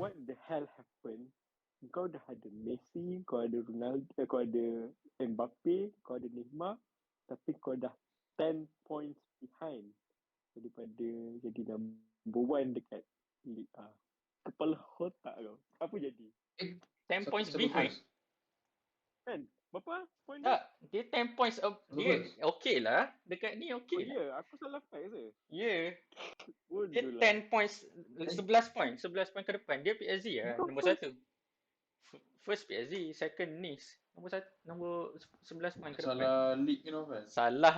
what the hell happened? Kau dah ada Messi, kau ada Ronaldo, kau ada Mbappe, kau ada Neymar, tapi kau dah 10 points behind daripada jadi number one dekat League A. Kepala otak kau. Apa jadi? 10 points siapa behind. first? Kan? Berapa point dia? Tak, dia 10 points dia first? okey lah. Dekat ni Oh okey lah. ya, aku salah fact ke? Ya. Dia Bodoh lah. 10 points, 11 point ke depan. Dia PSG lah, Bukan nombor first. 1. First PSG, second Nice. Nombor 11 point ke depan. Salah league ni Novel. Salah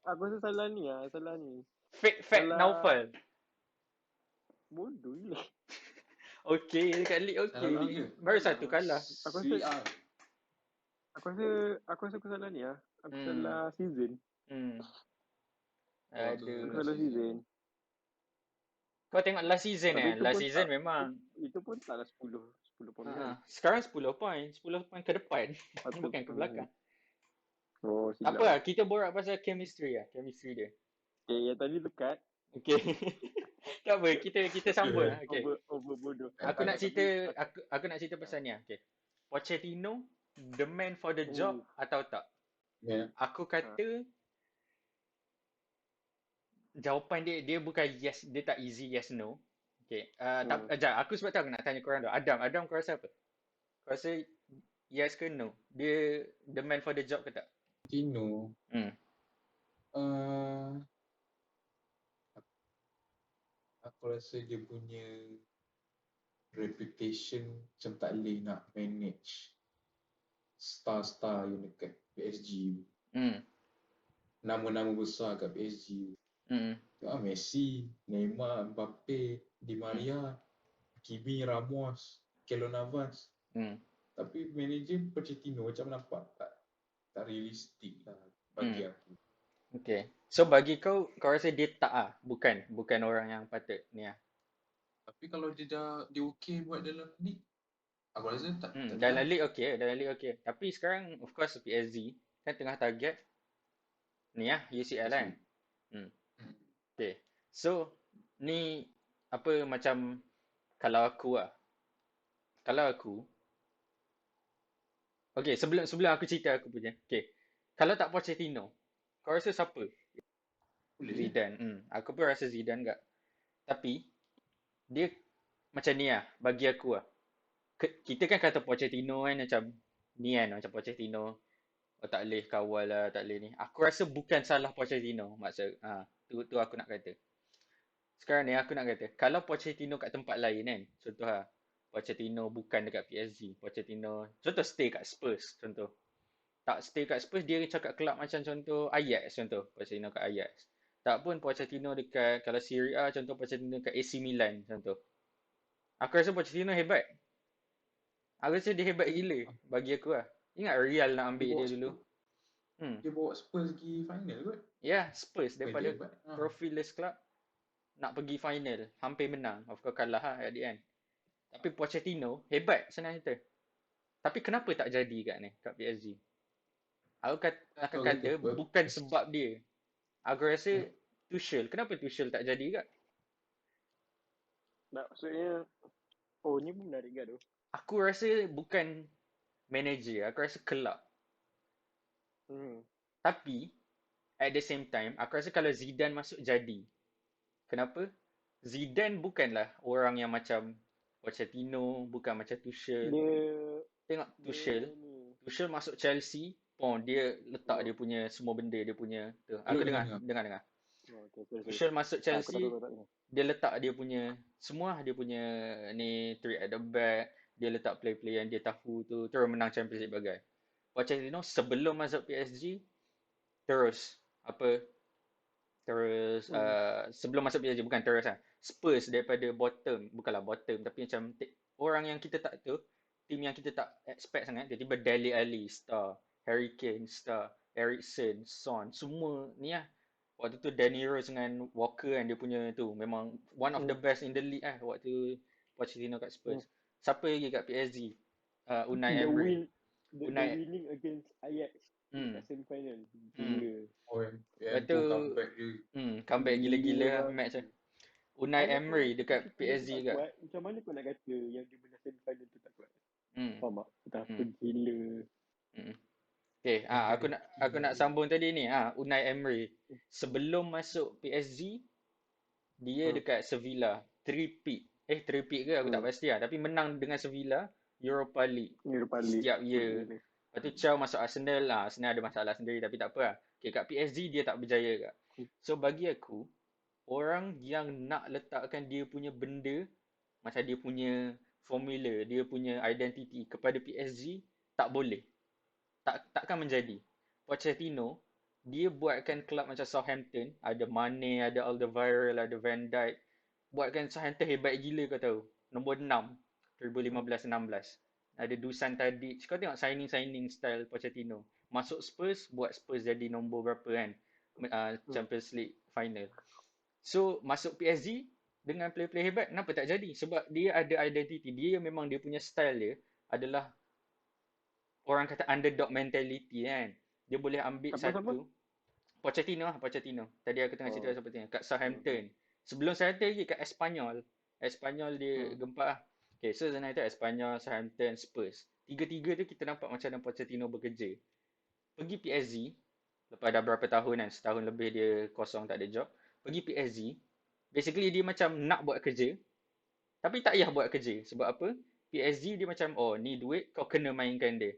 Aku rasa salah ni lah, salah ni. Fake Salah- Naufal. Bodoh gila. Okey, dekat league Salah league okey. ke? Baru satu kalah. Aku Serie A. Aku rasa aku salah ni lah. Aku salah season. Oh, tu Aduh. Aku salah season. Kau tengok last season Tapi itu last pun season tak- memang. Itu pun taklah 10 point kan. Sekarang 10 point. 10 point ke depan. Bukan ke belakang. Oh, Tak silap. apa lah, kita borak pasal chemistry dia. Okay, yang tadi dekat. Okay. Tak apa, kita sambung lah. Okay. Over bodoh. Aku nak cerita pasal ni lah. Okay. Pochettino, the man for the job atau tak? Yeah. Aku kata jawapan dia bukan yes, dia tak easy yes no. Okay. Aku sebab tu aku nak tanya korang tu. Adam kau rasa apa? Kau rasa yes ke no? Dia the man for the job ke tak? Tino. Aku rasa dia punya reputation macam tak boleh nak manage star-star yang dekat PSG. Nama-nama besar kat PSG. Messi, Neymar, Mbappe, Di Maria, Kimi, Ramos, Keylor Navas. Tapi manager Pochettino macam nampak tak realistik lah bagi aku. Okay. So bagi kau rasa dia tak bukan orang yang patut ni lah. Tapi kalau dia okey buat dalam league, aku rasa tak dalam league okey. Tapi sekarang of course PSG kan tengah target ni lah UCL kan. Okay. So ni apa macam kalau aku okay, sebelum aku cerita aku punya. Okay. Kalau tak Pochettino, kau rasa siapa? Zidane. Aku pun rasa Zidane enggak. Tapi dia macam ni lah bagi aku lah. Kita kan kata Pochettino kan macam ni kan, macam Pochettino tak boleh kawal lah, tak boleh ni. Aku rasa bukan salah Pochettino maksud tu aku nak kata. Sekarang ni aku nak kata, kalau Pochettino kat tempat lain kan, contoh lah, Pochettino bukan dekat PSG, Pochettino contoh stay kat Spurs contoh. Tak stay kat Spurs, dia cakap kelab macam contoh Ajax contoh, Pochettino kat Ajax. Tak pun Pochettino dekat, kalau Serie A contoh Pochettino dekat AC Milan contoh. Aku rasa Pochettino hebat. Aku rasa dia hebat gila bagi aku lah. Ingat Real nak ambil dia dulu. Dia bawa Spurs pergi final kot. Ya, Spurs daripada hebat. Profilers Club nak pergi final, hampir menang. Of course kalah lah at the end. Tapi Pochettino hebat senang cerita. Tapi kenapa tak jadi kat PSG? Aku akan kata bukan sebab dia. Aku rasa Tuchel. Kenapa Tuchel tak jadi kat? Maksudnya ni pun menarik kat tu. Aku rasa bukan manager, aku rasa kelab. Tapi at the same time, aku rasa kalau Zidane masuk jadi. Kenapa? Zidane bukanlah orang yang macam Pochettino, bukan macam Tuchel. Tengok Tuchel. Tuchel masuk Chelsea, dia letak dia punya semua benda dia punya tu. Aku dengar. Tuchel masuk Chelsea, dia letak dia punya semua dia punya ni three at the back, dia letak play yang dia tahu tu, terus menang Champions League bagai. Pochettino sebelum masuk PSG sebelum masuk PSG bukan terus lah. Spurs daripada bukanlah bottom tapi macam orang yang kita tak tahu, tim yang kita tak expect sangat, tiba-tiba Dele Alli star, Harry Kane star, Eriksen, Son, semua ni lah. Waktu tu Danny Rose dengan Walker kan, dia punya tu memang one of the best in the league lah waktu Pochettino kat Spurs. Siapa lagi kat PSG? Unai Emery. The winning against Ajax kat semi-final. Gila. Lepas tu comeback gila-gila match lah. Unai Kalau Emery dekat Pochettino tu PSG tak juga. kuat, macam mana kau nak kata yang dia menang semi-final tu tak kuat? Hmm. Faham tak? Betapa Hmm. gila. Hmm. Okay, aku nak sambung tadi ni. Unai Emery sebelum masuk PSG dia dekat Sevilla, three-peat ke aku tak pasti lah, tapi menang dengan Sevilla Europa League Europa League. setiap year. Lepas tu Chow masuk Arsenal lah. Arsenal ada masalah sendiri tapi tak apa lah. Okay, kat PSG dia tak berjaya kat. So bagi aku, orang yang nak letakkan dia punya benda, macam dia punya formula, dia punya identity kepada PSG, tak boleh. Takkan menjadi. Pochettino, dia buatkan kelab macam Southampton, ada Mane, ada Alderweireld, ada Van Dijk. Buatkan Southampton hebat gila kau tahu. Nombor 6, 2015-16. Ada Dusan Tadic. Kau tengok signing style Pochettino. Masuk Spurs, buat Spurs jadi nombor berapa kan? Champions League final. So, masuk PSG dengan player-player hebat, kenapa tak jadi? Sebab dia ada identity. Dia memang dia punya style dia adalah orang kata underdog mentality kan. Dia boleh ambil Siapa? Pochettino. Tadi aku tengah cerita seperti ni. Kat Southampton. Sebelum Southampton lagi kat Espanyol. Espanyol dia gempak lah. Okay, so sebenarnya tu Espanyol, Southampton, Spurs. Tiga-tiga tu kita nampak macam mana Pochettino bekerja. Pergi PSG, lepas dah berapa tahun kan, setahun lebih dia kosong tak ada job. Pergi PSG, basically dia macam nak buat kerja, tapi tak payah buat kerja. Sebab apa? PSG dia macam, oh ni duit, kau kena mainkan dia.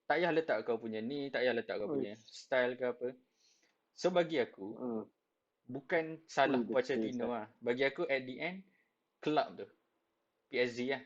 Tak payah letak kau punya ni, tak payah letak kau punya style ke apa. So bagi aku, bukan salah Pochettino lah. Bagi aku at the end, club tu, PSG lah.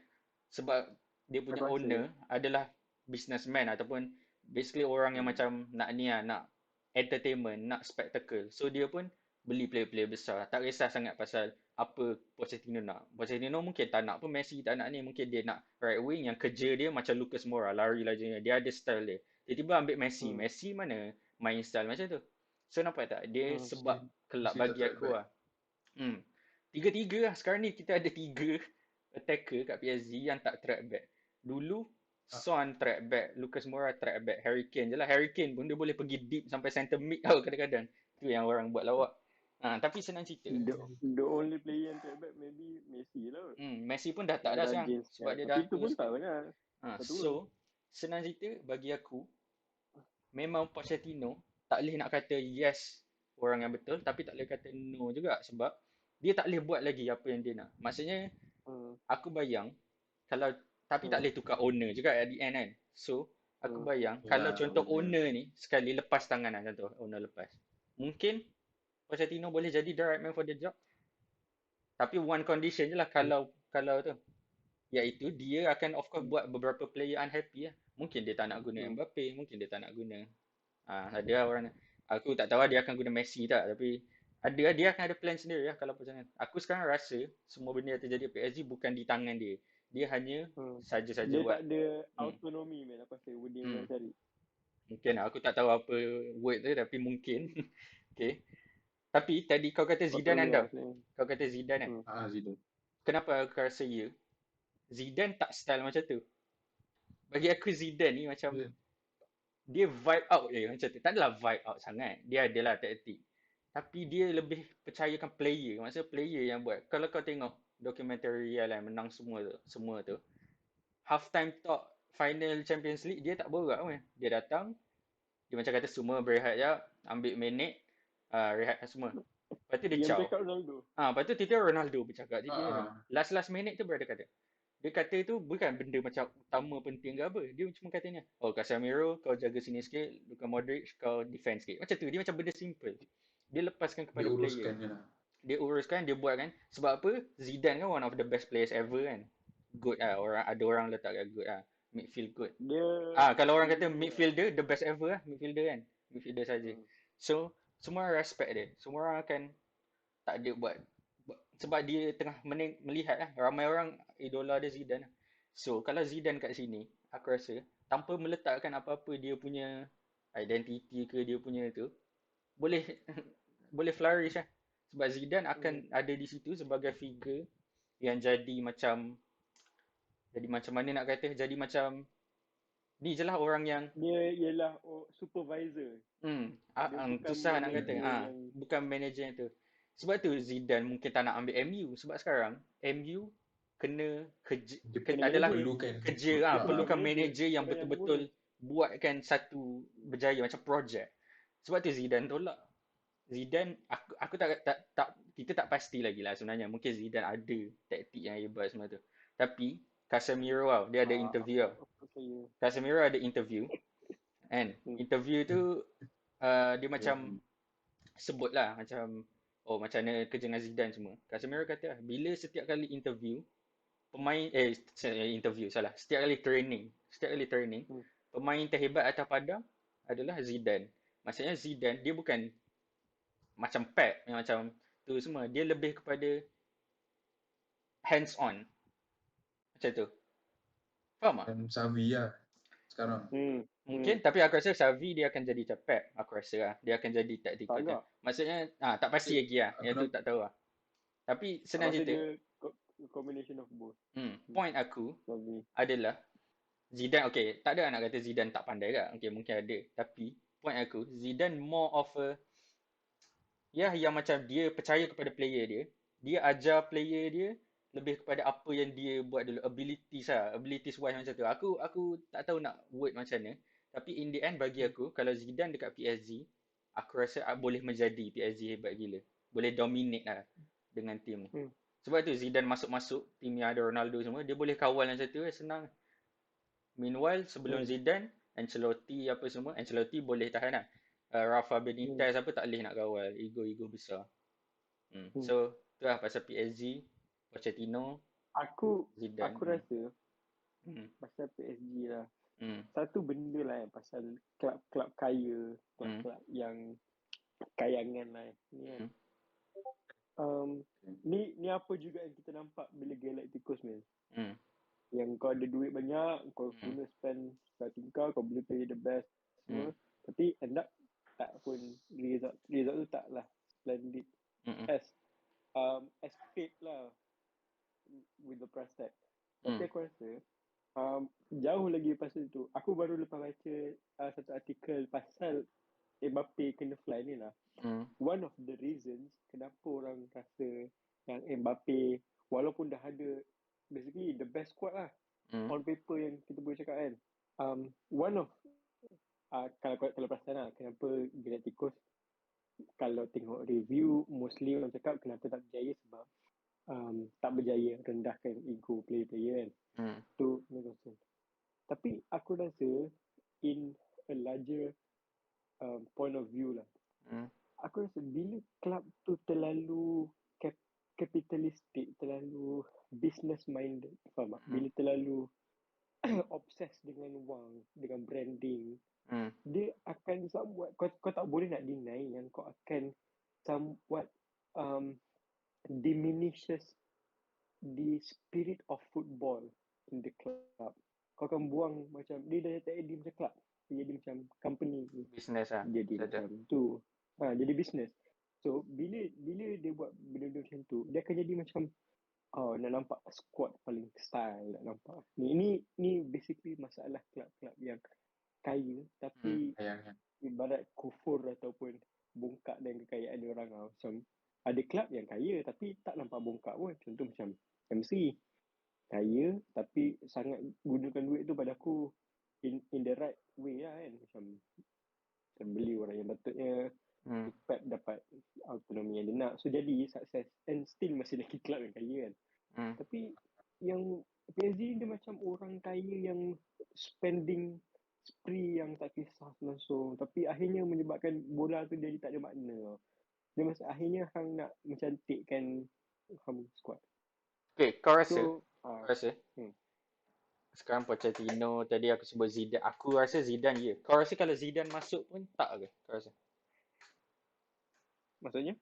Sebab dia punya owner adalah businessman ataupun basically orang yang macam nak ni lah, nak entertainment, nak spectacle. So dia pun beli player-player besar. Tak kisah sangat pasal apa Pochettino nak. Pochettino mungkin tak nak pun Messi tak nak ni. Mungkin dia nak right wing yang kerja dia macam Lucas Moura, lari je. Dia ada style dia. Tiba-tiba ambil Messi. Messi mana main style macam tu. So nampak tak? Dia sebab kelab bagi aku lah. Tiga-tiga lah. Sekarang ni kita ada 3 attacker kat PSG yang tak track back. Dulu Son track back, Lucas Moura track back, Harry Kane je lah. Harry Kane pun dia boleh pergi deep sampai center mid tau kadang-kadang. Tu yang orang buat lawak. Tapi senang cerita. The only player yang track back maybe Messi lah. Messi pun dah tak dah sekarang. Sebab dia dah itu pun tak banyak. So, senang cerita bagi aku, memang Pochettino tak boleh nak kata yes orang yang betul, tapi tak boleh kata no juga. Sebab dia tak boleh buat lagi apa yang dia nak. Maksudnya, aku bayang, kalau tapi tak boleh tukar owner juga at the end kan. So, aku bayang, kalau contoh owner ni, sekali lepas tangan lah contoh, owner lepas. Mungkin Pochettino boleh jadi the right man for the job. Tapi one condition je lah kalau tu. Iaitu dia akan of course buat beberapa player unhappy lah. Mungkin dia tak nak guna Mbappe, mungkin dia tak nak guna. Ada lah orang, aku tak tahu dia akan guna Messi tak, tapi dia akan ada plan sendiri lah kalau macam. Aku sekarang rasa semua benda yang terjadi PSG bukan di tangan dia. Dia hanya saja-saja dia buat. Dia tak ada autonomi apa saya benda yang nak cari. Mungkin aku tak tahu apa word tu tapi mungkin. Okay. Tapi tadi kau kata Zidane kan tau. Kau kata Zidane kan. Zidane. Kenapa aku rasa ya? Zidane tak style macam tu. Bagi aku Zidane ni macam dia vibe out je macam tu. Tak adalah vibe out sangat. Dia adalah taktik. Tapi dia lebih percayakan player. Maksudnya player yang buat. Kalau kau tengok dokumentari Real yang menang semua tu. Halftime talk final Champions League dia tak borak pun. Dia datang. Dia macam kata semua berehat je. Ambil minit. Rehat semua. Lepas tu dia Yang caw. backup Ronaldo. Lepas tu tiba-tiba Ronaldo bercakap. Last minute tu berada kata. Dia kata tu bukan benda macam utama penting ke apa. Dia cuma katanya, oh Casemiro kau jaga sini sikit, Luka Modric kau defend sikit. Macam tu, dia macam benda simple. Dia lepaskan kepada player. Dia uruskan, dia buat kan. Sebab apa? Zidane kan one of the best players ever kan. Good lah. Ada orang letak kat good lah. Midfield good. Kalau orang kata midfielder, the best ever lah. Midfielder kan. Midfielder saja. So, semua orang respect dia. Semua orang akan tak ada buat. Sebab dia tengah melihat lah. Ramai orang idola dia Zidane lah. So, kalau Zidane kat sini, aku rasa, tanpa meletakkan apa-apa dia punya identiti ke dia punya tu, boleh boleh flourish lah. Sebab Zidane akan ada di situ sebagai figure yang jadi macam mana nak kata, jadi macam ni je lah orang yang dia ialah supervisor. susah nak kata. Bukan manager yang tu. Sebab tu Zidane mungkin tak nak ambil MU. Sebab sekarang MU kena Dia Kena adalah manager. perlukan kerja Perlukan perlukan manager. manager yang Bukan yang betul-betul bonus. buatkan satu berjaya macam projek. Sebab tu Zidane tolak. Zidane aku tak kita tak pasti lagi lah sebenarnya. Mungkin Zidane ada taktik yang hebat semua tu. Tapi Casemiro dia ada interview Aku percaya. Casemiro ada interview and interview tu dia macam sebut lah macam macam mana kerja dengan Zidane semua. Casemiro kata bila setiap kali interview pemain setiap kali training pemain terhebat atas padang adalah Zidane. Maksudnya Zidane dia bukan macam Pep yang macam tu semua, dia lebih kepada hands on macam tu. Faham tak? dan Xavi lah sekarang. Mungkin tapi aku rasa Xavi dia akan jadi macam Pep. Aku rasa lah dia akan jadi tactical Tak macam. agak. Maksudnya tak pasti lagi lah. Yang tu tak tahu lah. Tapi senang Aku rasa cerita. dia combination of both. Point aku Xavi. adalah Zidane, okay, tak ada nak kata Zidane tak pandai ke. Okay, mungkin ada. Tapi point aku, Zidane more of a yang macam dia percaya kepada player dia. Dia ajar player dia lebih kepada apa yang dia buat dulu, abilities wise macam tu. Aku tak tahu nak word macam mana, tapi in the end bagi aku kalau Zidane dekat PSG, aku rasa boleh menjadi PSG hebat gila, boleh dominate lah dengan tim ni. Sebab tu Zidane masuk tim yang ada Ronaldo semua, dia boleh kawal macam tu senang. Meanwhile sebelum Zidane, Ancelotti boleh tahan lah. Rafa Benitez apa tak boleh nak kawal, ego besar. So tu lah pasal PSG, Pochettino, Zidane. Aku rasa pasal PSG lah. Satu benda lah pasal klub-klub kaya, klub-klub yang kayangan lah ni kan. Ni apa juga yang kita nampak bila Galacticos ni. Yang kau ada duit banyak, kau guna spend starting kau boleh play the best semua. Tapi end up tak pun result tu tak lah splendid as paid lah with the price tag. Tapi aku rasa jauh lagi pasal tu. Aku baru lepas baca satu artikel pasal Mbappe kena fly ni lah. One of the reasons kenapa orang rasa yang Mbappe walaupun dah ada basically the best squad lah on paper yang kita boleh cakap kan. One of kalau perasan lah kenapa Galacticos kalau tengok review mostly orang cakap kenapa tak berjaya sebab tak berjaya rendahkan ego player-player kan. Tu concern. Tapi aku rasa in a larger point of view lah. Aku rasa bila club tu terlalu kapitalistik, terlalu business minded, faham tak? Bila terlalu obsessed dengan wang, dengan branding, dia akan somewhat, kau tak boleh nak deny yang kau akan somewhat diminishes the spirit of football in the club. Kau akan buang macam, dia dah tak jadi macam club, dia jadi macam company. Business lah. Jadi macam tu. Jadi business. So, bila dia buat benda-benda macam tu, dia akan jadi macam nak nampak squad paling style, nak nampak. Ni basically masalah klub-klub yang kaya tapi ibarat kufur ataupun bongkak dengan kekayaan dia orang lah. Macam ada klub yang kaya tapi tak nampak bongkak pun. Contoh macam MC. Kaya tapi sangat gunakan duit tu pada aku in the right way lah kan. Macam beli orang yang patutnya, Pep dapat autonomi yang dia nak. So jadi sukses. And still masih lagi club yang kaya kan. Tapi yang PSG dia macam orang kaya yang spending spree yang tak kisah langsung. Tapi akhirnya menyebabkan bola tu jadi tak ada makna. Dia masa akhirnya hang nak mencantikkan hang squad. Okay, kau rasa sekarang Pochettino, tadi aku sebut Zidane. Aku rasa Zidane ya. Kau rasa kalau Zidane masuk pun tak ke? Kau rasa? Maksudnya?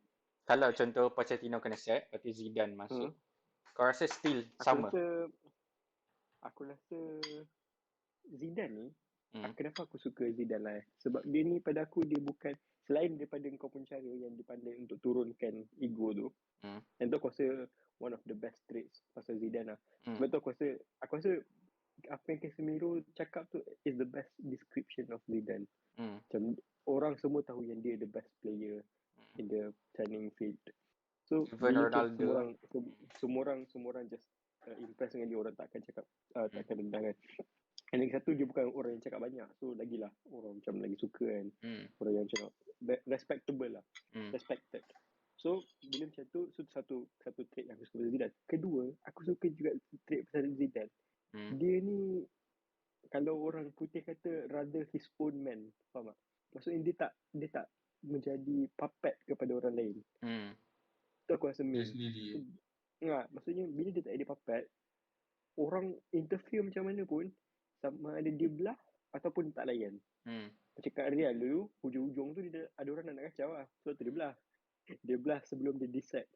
Kalau contoh Pochettino kena sack, lepas tu Zidane masuk. Kau rasa still sama? Aku rasa Zidane ni, kenapa aku suka Zidane lah sebab dia ni pada aku dia bukan, selain daripada kau pun cara yang dipandai untuk turunkan ego tu, dan tu aku rasa one of the best traits pasal Zidane lah. Sebab tu aku rasa apa yang Casemiro cakap tu is the best description of Zidane. Macam orang semua tahu yang dia the best player in the training field. So Even bila Ronaldo. semua orang just impress dengan dia, orang takkan cakap takkan dendam kan. And lagi satu, dia bukan orang yang cakap banyak, so lagilah orang macam lagi suka kan. Orang yang cakap respectable lah, respected. So bila macam tu, so satu trait yang aku suka pasal Zidane. Kedua, aku suka juga trait pasal Zidane. Dia ni, kalau orang putih kata rather his own man, faham tak? Maksudnya dia tak menjadi puppet kepada orang lain. Tu aku rasa Dia main. sendiri. Maksudnya bila dia tak ada puppet, orang interfere macam mana pun, sama ada dia belah ataupun tak layan. Macam kat Real dulu, hujung-hujung tu dia ada orang nak kacau lah. So tu dia belah. Dia belah sebelum dia decide.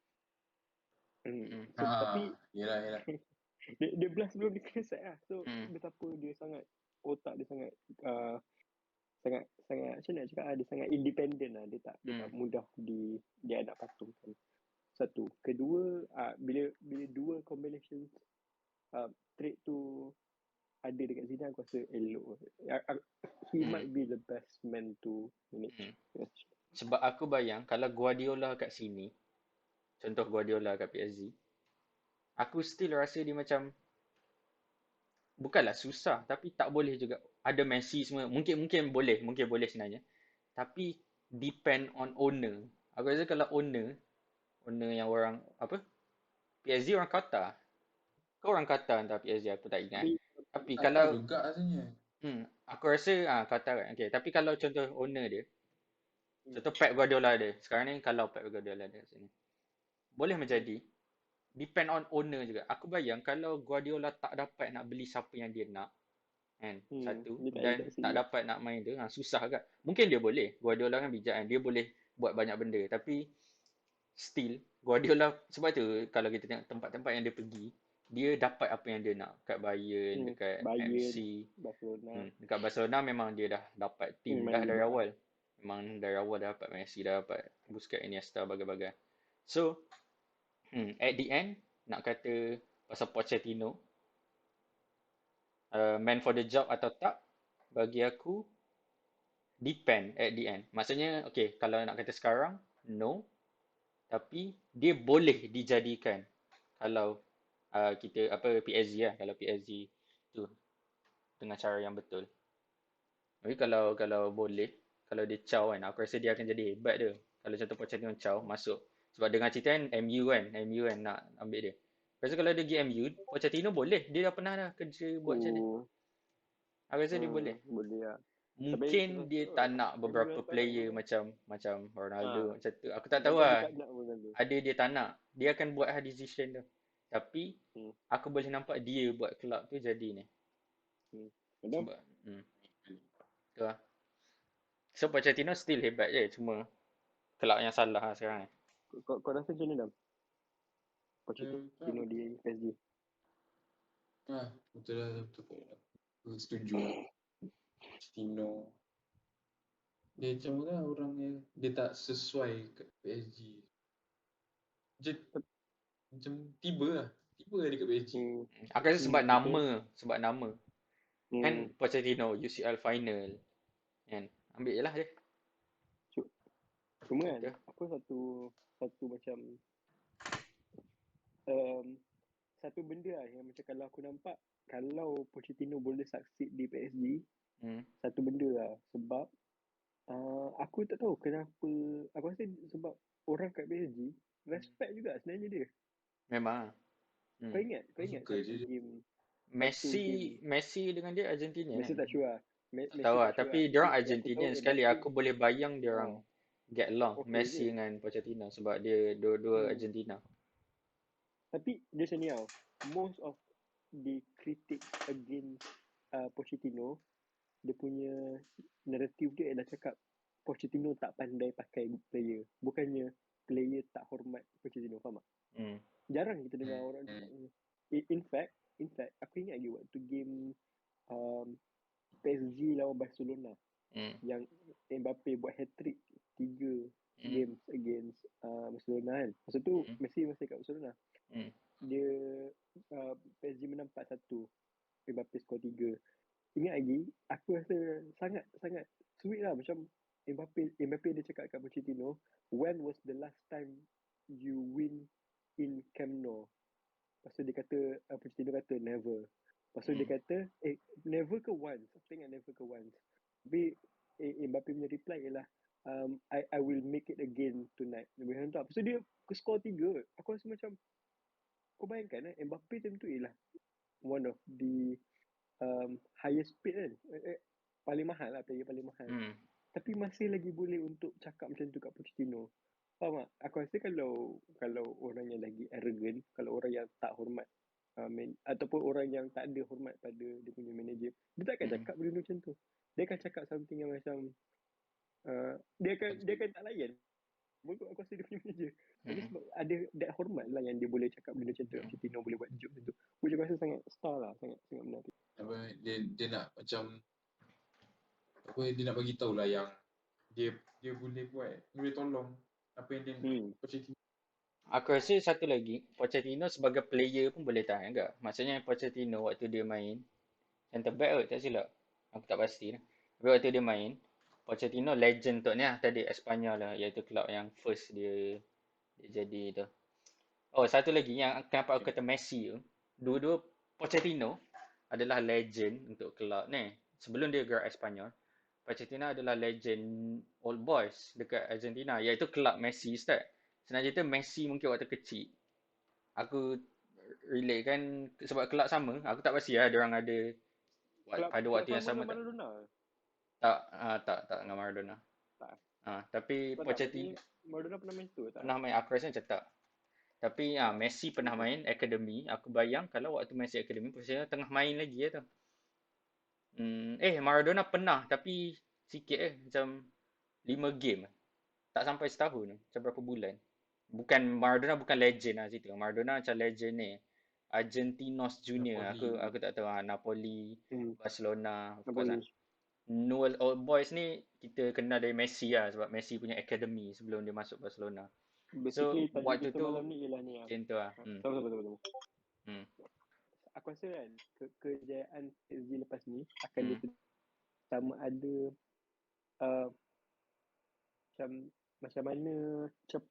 So, tapi Yelah. dia belah sebelum dia decide lah. So betapa dia sangat, otak dia sangat macam nak cakap, dia sangat independent lah. Dia tak mudah dia nak patungkan. Satu. Kedua, bila dua combination trait tu ada dekat Zidane, aku rasa elok. He might be the best man to manage. Sebab aku bayang kalau Guardiola kat sini, contoh Guardiola kat PSG, aku still rasa dia macam bukanlah susah, tapi tak boleh juga. Ada Messi semua, mungkin boleh sebenarnya. Tapi depend on owner. Aku rasa kalau owner yang orang apa? PSG orang Qatar. Kau orang Qatar entah PSG, aku tak ingat. Tapi kalau juga rasanya. aku rasa Qatar kan. Okay, tapi kalau contoh owner dia, contoh Pep Guardiola dia. Sekarang ni kalau Pep Guardiola dia kat sini, boleh menjadi depend on owner juga. Aku bayang kalau Guardiola tak dapat nak beli siapa yang dia nak, kan, satu, dan tak dapat nak main tu, susah agak. Mungkin dia boleh, Guardiola kan bijak kan, dia boleh buat banyak benda, tapi still Guardiola, sebab tu kalau kita tengok tempat-tempat yang dia pergi, dia dapat apa yang dia nak. Kat Bayern, dekat MC, Barcelona. Dekat Barcelona memang dia dah dapat team dah dari awal. Memang dari awal dah dapat Messi, dah dapat Busquets, Iniesta, bagai-bagai. So at the end, nak kata pasal Pochettino man for the job atau tak, bagi aku depend at the end. Maksudnya, okay, kalau nak kata sekarang, no. Tapi dia boleh dijadikan kalau kita PSG lah, kalau PSG tu dengan cara yang betul. Tapi kalau boleh, kalau dia caw kan, aku rasa dia akan jadi hebat dia. Kalau contoh Pochettino caw masuk. Sebab dengan cerita kan MU kan nak ambil dia. Aku rasa kalau dia pergi MU, Pochettino boleh. Dia dah pernah dah kerja buat macam ni. Aku rasa dia boleh. Boleh lah. Mungkin dia tak nak beberapa player macam Ronaldo macam tu. Aku tak tahu lah. Ada dia tak nak. Dia akan buat decision tu. Tapi aku boleh nampak dia buat kelab tu jadi ni. Sebab tu lah. So Pochettino still hebat je. Cuma kelab yang salah lah sekarang ni. Kau rasa macam mana, Dam? Pochettino di PSG. Betul lah. Aku setuju lah. Pochettino. Dia macam mana orang yang dia tak sesuai kat PSG. Macam tiba lah dia kat PSG. Aku rasa sebab nama. Kan Pochettino UCL final. Kan? Ambil je lah dia. Cuma kan, apa satu macam satu benda lah yang macam kalau aku nampak, kalau Pochettino boleh succeed di PSG, satu benda lah. Sebab aku tak tahu kenapa, aku rasa sebab orang kat PSG respect juga sebenarnya dia. Memang. Kau ingat satu game Messi dengan dia Argentina Messi kan? tak sure lah. Tak tahu lah. Tapi diorang Argentinian sekali. Aku boleh bayang diorang get along. Messi dengan Pochettino. Sebab dia dua-dua Argentina. Tapi dia macam ni tau. Most of the critics against Pochettino, dia punya naratif dia adalah cakap Pochettino tak pandai pakai player. Bukannya player tak hormat Pochettino, faham tak? Jarang kita dengar orang cakap. In fact, aku ingat lagi waktu game PSG lawan Barcelona, yang Mbappe buat hat-trick 3 games against Barcelona kan. Masa tu Messi masih kat Barcelona. Dia PSG menang 4-1, Mbappe skor 3. Ingat lagi, aku rasa sangat sweet lah. Macam Mbappe dia cakap kat Pochettino, when was the last time you win in Camp Nou. Lepas tu dia kata, Pochettino kata never. Lepas tu dia kata, never ke once? Aku ingat never ke once. Tapi Mbappe punya reply ialah, I will make it again tonight. Lebih hantar. Lepas tu dia score 3. Aku rasa macam, kau bayangkan Mbappe time tu ialah one of the highest paid kan. Paling mahal lah, player paling mahal. Tapi masih lagi boleh untuk cakap macam tu kat Pochettino. Faham tak? Aku rasa kalau orang yang lagi arrogant, kalau orang yang tak hormat ataupun orang yang tak ada hormat pada dia punya manager, dia tak akan cakap benda macam tu. Dia akan cakap something yang macam dia akan tak layan. Menurut aku rasa dia punya manager. Tapi sebab ada that hormat lah yang dia boleh cakap benda macam tu. Pochettino boleh buat joke macam tu. Which aku rasa sangat star lah, sangat menarik. Dia nak macam dia nak bagi tahu lah yang dia boleh tolong apa yang dia Pochettino. Aku rasa satu lagi, Pochettino sebagai player pun boleh tahan juga. Maksudnya Pochettino waktu dia main center back kot, tak silap. Aku tak pasti lah. Tapi waktu dia main, Pochettino legend tu ni lah tadi Espanyol lah, iaitu club yang first dia jadi tu. Oh, satu lagi yang kenapa aku kata Messi tu, dua-dua Pochettino adalah legend untuk club ni. Sebelum dia gerak Espanyol, Pochettino adalah legend Old Boys dekat Argentina, iaitu club Messi start. Senang cerita Messi mungkin waktu kecil, aku relate kan sebab kelab sama, aku tak pasti lah diorang ada pada waktu yang sama tak. Tak dengan Maradona. Tak. Tapi Pochettino Maradona pernah main tu tak? Pernah main, aku rasa macam tak. Tapi Messi pernah main akademi. Aku bayang kalau waktu Messi akademi Pochettino tengah main lagi tu. Maradona pernah tapi sikit macam 5 game. Tak sampai setahun, macam berapa bulan. Maradona bukan legend lah situ. Maradona macam legend ni. Argentinos Junior. Aku tak tahu Napoli, Barcelona, of course lah. Newell Old Boys ni kita kenal dari Messi lah sebab Messi punya academy sebelum dia masuk Barcelona. Basically So waktu kita tu malam ni ialah ni lah. macam tu lah. Betul. Aku rasa kan kejayaan PSG lepas ni akan sama ada macam mana cepat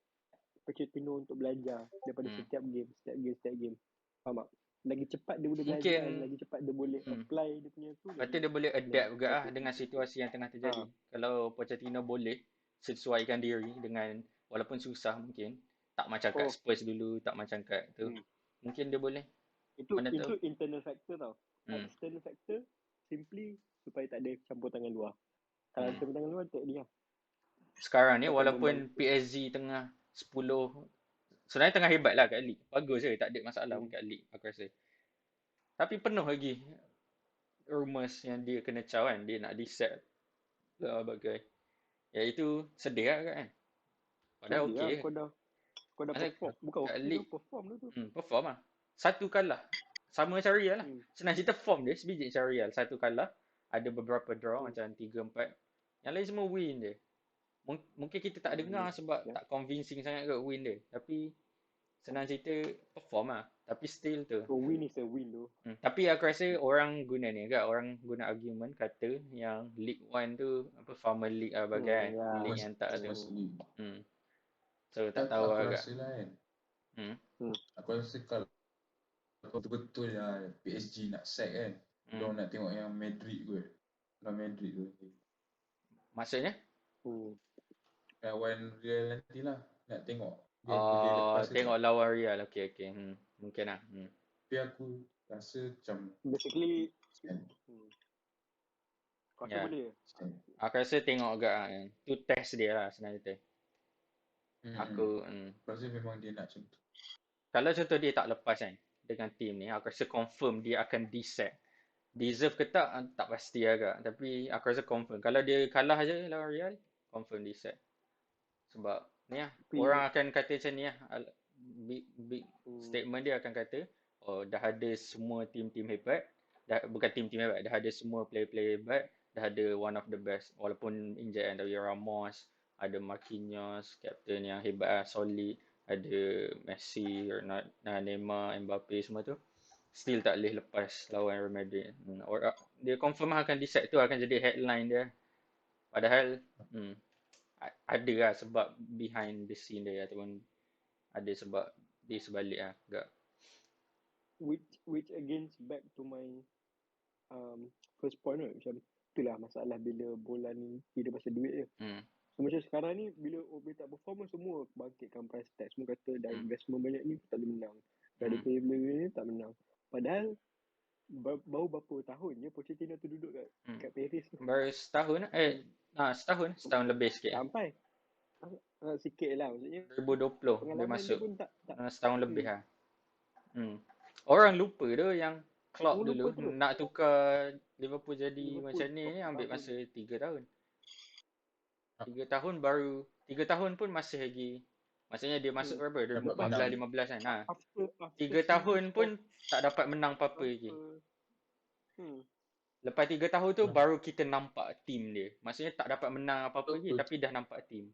Pochettino untuk belajar daripada setiap game. Faham tak? Lagi cepat dia boleh belajar, lagi cepat dia boleh apply dia punya tu. Lepas tu dia boleh adapt juga lah dengan situasi yang tengah terjadi. Kalau Pochettino boleh sesuaikan diri dengan, walaupun susah mungkin, tak macam kat Spurs dulu, tak macam kat tu. Mungkin dia boleh. Itu internal factor tau. External factor simply supaya tak ada campur tangan luar. Kalau campur tangan luar tak dia. Sekarang ni walaupun PSG tengah 10, sebenarnya tengah hebat lah kat League. Bagus je, tak ada masalah pun kat League aku rasa. Tapi penuh lagi rumours yang dia kena caw kan, dia nak reset lah bagai. Ya itu sedih lah kan. Padahal okey. Kau dah perform. Bukan okey, perform tu. Perform lah. Satu kalah. Sama macam Real lah. Senang cerita form dia sebiji macam Real. Satu kalah. Ada beberapa draw macam 3-4. Yang lain semua win dia. Mungkin kita tak dengar sebab tak convincing sangat ke win dia. Tapi senang cerita perform lah. Tapi still tu. Win is a win tu. Tapi aku rasa orang guna ni agak. Orang guna argument kata yang League 1 tu Farmer League lah bagai kan. League yang tak tu. So tak tahu aku agak. Rasa lah kan. Aku rasa kalau betul-betul lah PSG nak sack kan. Diorang nak tengok yang Madrid kot. Madrid tu. Maksudnya? Lawan Real nanti lah. Nak tengok. Dia boleh lepas tengok lawan Real. Okay. Mungkin lah. Tapi aku rasa macam basically kau rasa boleh? Aku rasa tengok agak kan. Tu test dia lah senang kata. Aku rasa memang dia nak macam tu. Kalau contoh dia tak lepas kan dengan team ni, aku rasa confirm dia akan deserve. Deserve ke tak pasti agak. Tapi aku rasa confirm. Kalau dia kalah je lawan Real, confirm deserve. Sebab ni lah, orang akan kata macam ni lah. Big statement dia akan kata, dah ada semua team-team hebat. Bukan team-team hebat, dah ada semua player-player hebat. Dah ada one of the best. Walaupun injured kan, tapi Ramos, ada Marquinhos, captain yang hebat lah, solid. Ada Messi, Neymar, Mbappe semua tu. Still tak boleh lepas lawan Real Madrid. Dia confirm akan decide tu akan jadi headline dia. Padahal ada lah sebab behind the scene dia ataupun ada sebab di sebalik lah agak. Which against back to my first point right, macam itulah masalah bila bola ni dia pasal duit je. So macam sekarang ni bila OB tak perform semua bangkitkan price tag, semua kata dah investment banyak ni tak boleh menang, dah ada player ni tak menang, padahal baru berapa tahun je Pochettino tu duduk kat Paris tu. Baru setahun setahun lebih sikit sampai sikit lah maksudnya 2020 dia masuk pun tak setahun lebih lah. Orang lupa tu yang Klopp dulu nak tukar Liverpool jadi macam ni ambil masa 3 tahun. 3 tahun baru 3 tahun pun masih lagi, maksudnya dia masuk berapa 2014 kan. 3 tahun pun tak dapat menang apa-apa lagi. Lepas 3 tahun tu baru kita nampak team dia. Maksudnya tak dapat menang apa-apa lagi tapi dah nampak team.